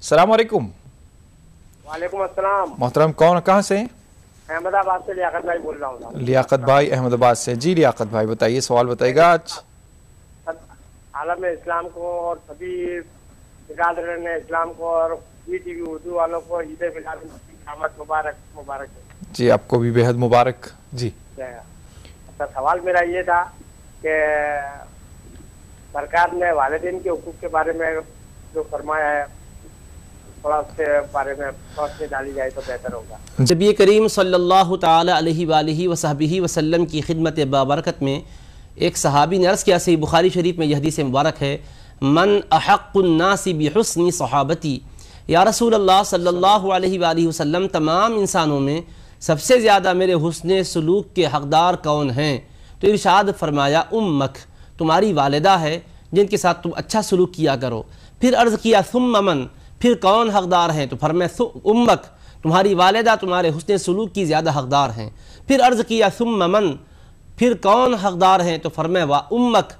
अस्सलाम वालेकुम। वालेकुम अस्सलाम। मोहतरम कौन कहाँ से हैं? अहमदाबाद से लियाकत भाई बोल रहा हूँ। लियाकत भाई अहमदाबाद से। जी लियाकत भाई बताइए, सवाल बताइएगा आज। आलम इस्लाम को और सभी बिरादरान इस्लाम को और टीवी उर्दू वालों को ईद मिलाद मुबारक मुबारक। जी आपको भी बेहद मुबारक। जी अच्छा, सवाल मेरा ये था कि सरकार ने वालिदैन के हुकूक के बारे में जो फरमाया है, थोड़ा उसके बारे में रोशनी डाली जाए तो बेहतर होगा। नबी करीम सल्लल्लाहु ताला अलैहि वसहबिही वसल्लम की खिदमत बाबरकत में एक सहाबी ने अर्ज़ किया, सही बुखारी शरीफ में यह हदीस मुबारक है, मन अहक़्क़ुन्नासि बिहुस्नि सहाबती, या रसूल अल्लाह सल्लल्लाहु अलैहि वसल्लम तमाम इंसानों में सबसे ज़्यादा मेरे हुस्न सलूक के हक़दार कौन हैं? तो इरशाद फरमाया उम्मक, तुम्हारी वालिदा है जिनके साथ तुम अच्छा सलूक किया करो। फिर अर्ज़ किया सुम्मा मन, फिर कौन हक़दार हैं? तो फरमाया उम्मक, तुम्हारी वालिदा तुम्हारे हुस्न सलूक की ज़्यादा हक़दार हैं। फिर अर्ज़ किया सुम्मा मन, फिर कौन हक़दार हैं? तो फरमाया वा उम्मक,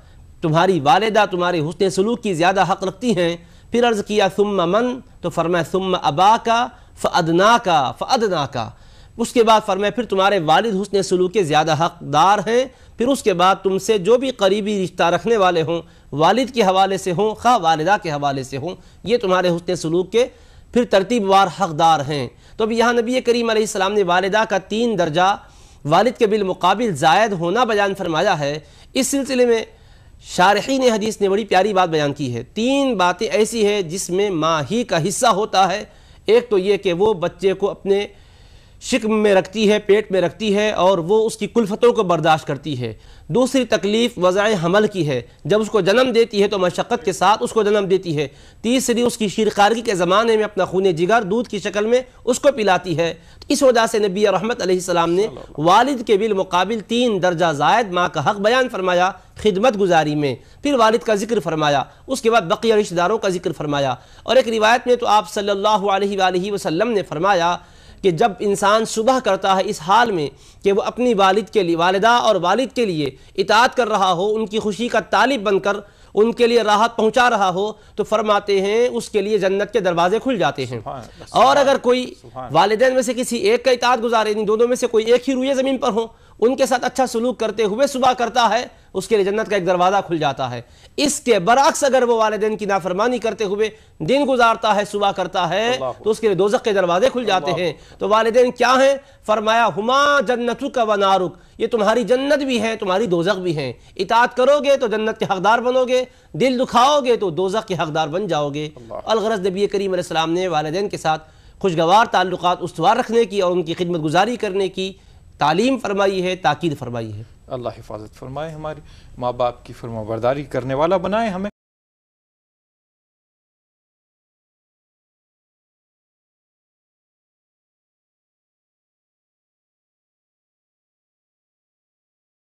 तुम्हारी वालिदा तुम्हारे हुस्न सलूक की ज़्यादा हक़ रखती हैं। फिर अर्ज़ किया सुम्मा मन, तो फरमाया सुम्मा अबाका फ़अदनाका फ़अदनाका। उसके बाद फरमाया फिर तुम्हारे वालिद हुस्न सलूक के ज़्यादा हक़दार हैं। फिर उसके बाद तुमसे जो भी करीबी रिश्ता रखने वाले हों, वालिद के हवाले से हों खा वालिदा के हवाले से हों, ये तुम्हारे हुस्न सलूक के फिर तरतीबवार हक़दार हैं। तो अब यहाँ नबी करीम अलैहिस्सलाम ने वालिदा का 3 दर्जा वालिद के बिलमुकाबिल ज़ायद होना बयान फरमाया है। इस सिलसिले में शारहीन हदीस ने बड़ी प्यारी बात बयान की है। 3 बातें ऐसी हैं जिसमें माँ ही का हिस्सा होता है। एक तो ये कि वो बच्चे को अपने शिक्म में रखती है, पेट में रखती है और वो उसकी कुल्फतों को बर्दाश्त करती है। दूसरी तकलीफ़ वज़ाए हमल की है, जब उसको जन्म देती है तो मशक्क़त के साथ उसको जन्म देती है। तीसरी उसकी शीरखारगी के ज़माने में अपना खून जिगर दूध की शक्ल में उसको पिलाती है। इस वजह से नबी रहमत अलैहिस्सलाम ने वालिद के बिलमुकाबिल 3 दर्जा ज़ायद माँ का हक़ बयान फरमाया खिदमत गुजारी में। फिर वालिद का जिक्र फरमाया, उसके बाद बक़िया रिश्तेदारों का जिक्र फरमाया। और एक रिवायत में तो आप सल्लल्लाहु अलैहि वसल्लम ने फरमाया कि जब इंसान सुबह करता है इस हाल में कि वो अपनी वालिद के लिए, वालिदा और वालिद के लिए इताअत कर रहा हो, उनकी खुशी का तालिब बनकर उनके लिए राहत पहुंचा रहा हो, तो फरमाते हैं उसके लिए जन्नत के दरवाजे खुल जाते हैं। और अगर कोई वालिदैन में से किसी एक का इताअत गुजारे, नहीं दोनों में से कोई एक ही रुए ज़मीन पर हो, उनके साथ अच्छा सलूक करते हुए सुबह करता है, उसके लिए जन्नत का एक दरवाज़ा खुल जाता है। इसके बरअक्स अगर वो वालिदैन की नाफरमानी करते हुए दिन गुजारता है, सुबह करता है, तो उसके लिए दोज़ख के दरवाजे खुल जाते हैं। तो वालिदैन क्या हैं? फरमाया हुमा जन्नतुका व नारुक, ये तुम्हारी जन्नत भी है, तुम्हारी दोज़ख भी है। इताअत करोगे तो जन्नत के हकदार बनोगे, दिल दुखाओगे तो दोज़ख के हकदार बन जाओगे। अलगरज़ नबी करीम अलैहिस्सलाम ने वालिदैन के साथ खुशगवार ताल्लुकात उस्तवार रखने की और उनकी खिदमत गुजारी करने की तालीम फरमाई है, ताकीद फरमाई है। अल्लाह हिफाजत फरमाए, हमारी माँ बाप की फरमाबरदारी करने वाला बनाए हमें।